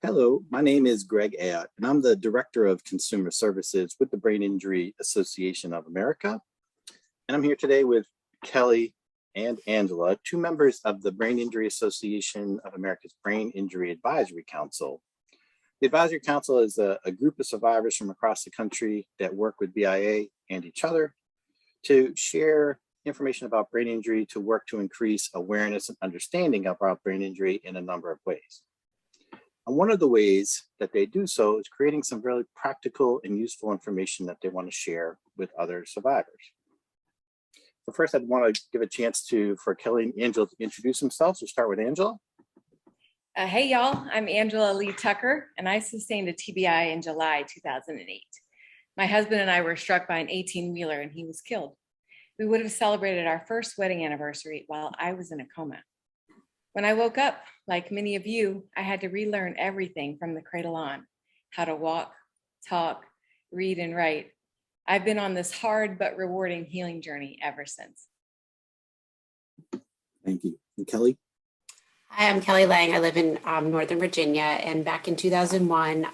Hello, my name is Greg Ayotte, and I'm the Director of Consumer Services with the Brain Injury Association of America. And I'm here today with Kelly and Angela, two members of the Brain Injury Association of America's Brain Injury Advisory Council. The Advisory Council is a group of survivors from across the country that work with BIAA and each other to share information about brain injury, to work to increase awareness and understanding about brain injury in a number of ways. And one of the ways that they do so is creating some really practical and useful information that they want to share with other survivors. So first, I'd want to give a chance for Kelly and Angela to introduce themselves. We'll start with Angela. Hey y'all, I'm Angela Lee Tucker, and I sustained a TBI in July 2008. My husband and I were struck by an 18-wheeler and he was killed. We would have celebrated our first wedding anniversary while I was in a coma. When I woke up, like many of you, I had to relearn everything from the cradle on: how to walk, talk, read, and write. I've been on this hard but rewarding healing journey ever since. Thank you. And Kelly? Hi, I'm Kelly Lang. I live in Northern Virginia, and back in 2001,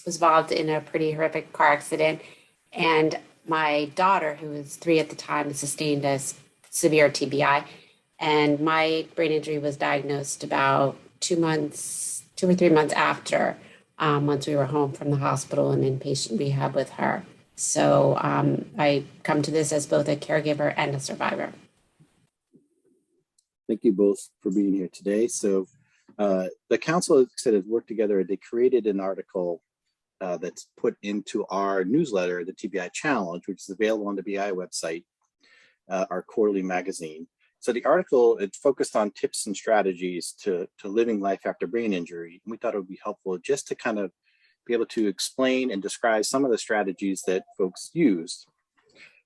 was involved in a pretty horrific car accident. And my daughter, who was 3 at the time, sustained a severe TBI. And my brain injury was diagnosed about 2 or 3 months after, once we were home from the hospital and inpatient rehab with her. So I come to this as both a caregiver and a survivor. Thank you both for being here today. So the council, as I said, has worked together. They created an article that's put into our newsletter, the TBI Challenge, which is available on the BIAA website, our quarterly magazine. So the article, it's focused on tips and strategies to living life after brain injury. And we thought it would be helpful just to kind of be able to explain and describe some of the strategies that folks used.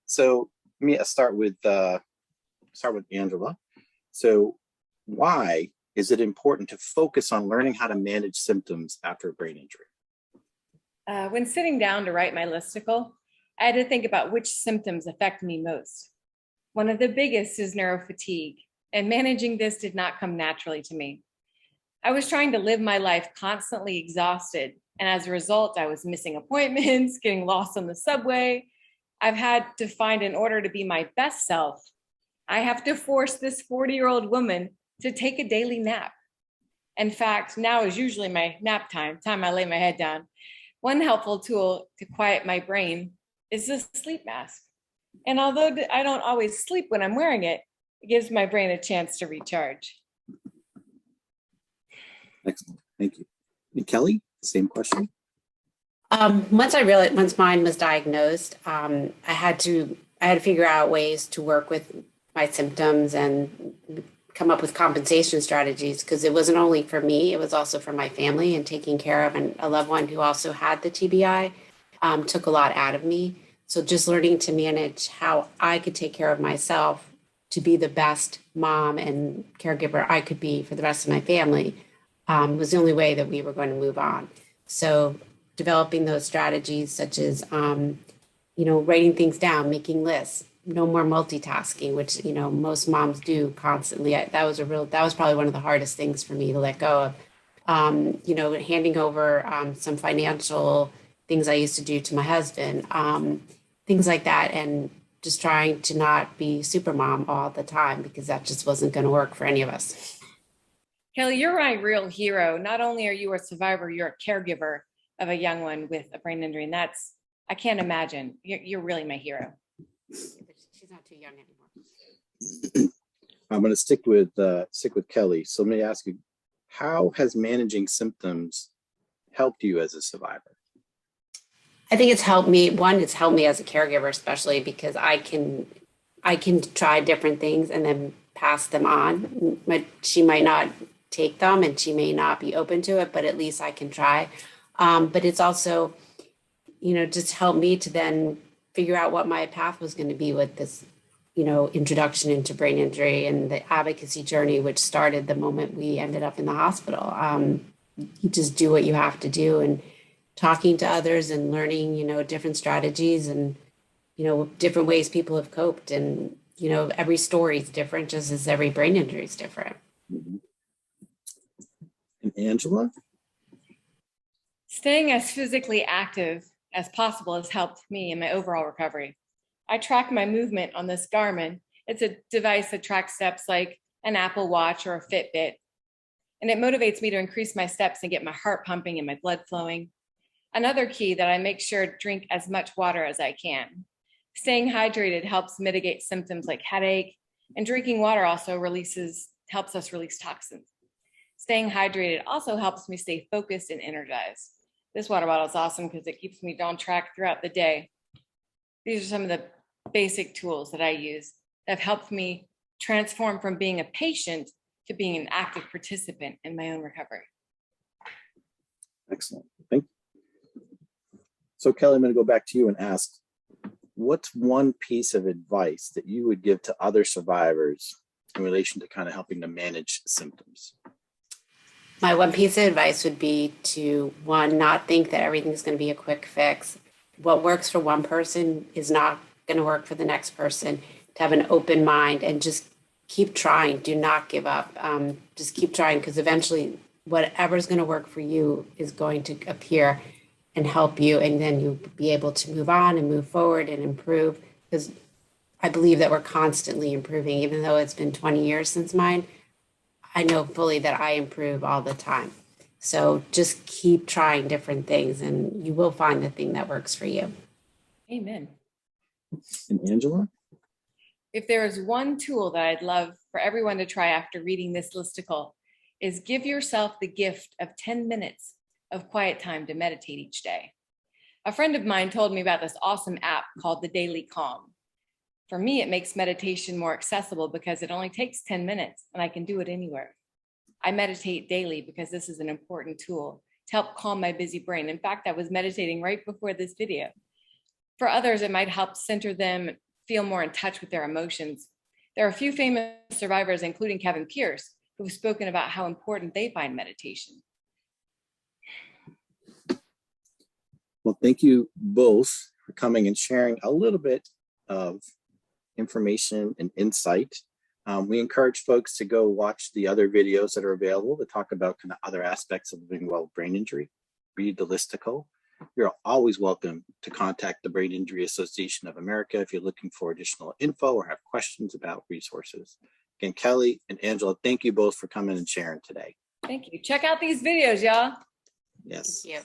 So let me start with Angela. So why is it important to focus on learning how to manage symptoms after a brain injury? When sitting down to write my listicle, I had to think about which symptoms affect me most. One of the biggest is neurofatigue, and managing this did not come naturally to me. I was trying to live my life constantly exhausted, and as a result, I was missing appointments, getting lost on the subway. I've had to find, in order to be my best self, I have to force this 40-year-old woman to take a daily nap. In fact, now is usually my nap time I lay my head down. One helpful tool to quiet my brain is a sleep mask. And although I don't always sleep when I'm wearing it, it gives my brain a chance to recharge. Excellent, thank you. And Kelly, same question. Once mine was diagnosed, I had to figure out ways to work with my symptoms and come up with compensation strategies, because it wasn't only for me, it was also for my family, and taking care of a loved one who also had the TBI took a lot out of me. So just learning to manage how I could take care of myself to be the best mom and caregiver I could be for the rest of my family was the only way that we were going to move on. So developing those strategies, such as, writing things down, making lists, no more multitasking, which, most moms do constantly. That was probably one of the hardest things for me to let go of. Handing over some financial things I used to do to my husband, things like that, and just trying to not be super mom all the time, because that just wasn't going to work for any of us. Kelly, you're my real hero. Not only are you a survivor, you're a caregiver of a young one with a brain injury, and I can't imagine. You're really my hero. She's not too young anymore. I'm going to stick with Kelly. So let me ask you, how has managing symptoms helped you as a survivor? I think it's helped me. One, it's helped me as a caregiver, especially because I can try different things and then pass them on. But she might not take them and she may not be open to it, but at least I can try. But it's also, just helped me to then figure out what my path was going to be with this, introduction into brain injury and the advocacy journey, which started the moment we ended up in the hospital. You just do what you have to do, and talking to others and learning, different strategies and, different ways people have coped. And, every story is different, just as every brain injury is different. Mm-hmm. And Angela? Staying as physically active as possible has helped me in my overall recovery. I track my movement on this Garmin. It's a device that tracks steps like an Apple Watch or a Fitbit. And it motivates me to increase my steps and get my heart pumping and my blood flowing. Another key that I make sure to drink as much water as I can. Staying hydrated helps mitigate symptoms like headache, and drinking water also helps us release toxins. Staying hydrated also helps me stay focused and energized. This water bottle is awesome because it keeps me on track throughout the day. These are some of the basic tools that I use that have helped me transform from being a patient to being an active participant in my own recovery. Excellent. Thank you. So Kelly, I'm going to go back to you and ask, what's one piece of advice that you would give to other survivors in relation to kind of helping to manage symptoms? My one piece of advice would be to, one, not think that everything's going to be a quick fix. What works for one person is not going to work for the next person. To have an open mind and just keep trying. Do not give up. Just keep trying, because eventually whatever's going to work for you is going to appear and help you. And then you'll be able to move on and move forward and improve, because I believe that we're constantly improving. Even though it's been 20 years since mine, I know fully that I improve all the time. So just keep trying different things and you will find the thing that works for you. Amen. And Angela? If there is one tool that I'd love for everyone to try after reading this listicle, is give yourself the gift of 10 minutes of quiet time to meditate each day. A friend of mine told me about this awesome app called the Daily Calm. For me, it makes meditation more accessible because it only takes 10 minutes and I can do it anywhere. I meditate daily because this is an important tool to help calm my busy brain. In fact, I was meditating right before this video. For others, it might help center them, feel more in touch with their emotions. There are a few famous survivors, including Kevin Pierce, who have spoken about how important they find meditation. Well, thank you both for coming and sharing a little bit of information and insight. We encourage folks to go watch the other videos that are available to talk about kind of other aspects of living well with brain injury. Read the listicle. You're always welcome to contact the Brain Injury Association of America if you're looking for additional info or have questions about resources. Again, Kelly and Angela, thank you both for coming and sharing today. Thank you. Check out these videos, y'all. Yes. Thank you.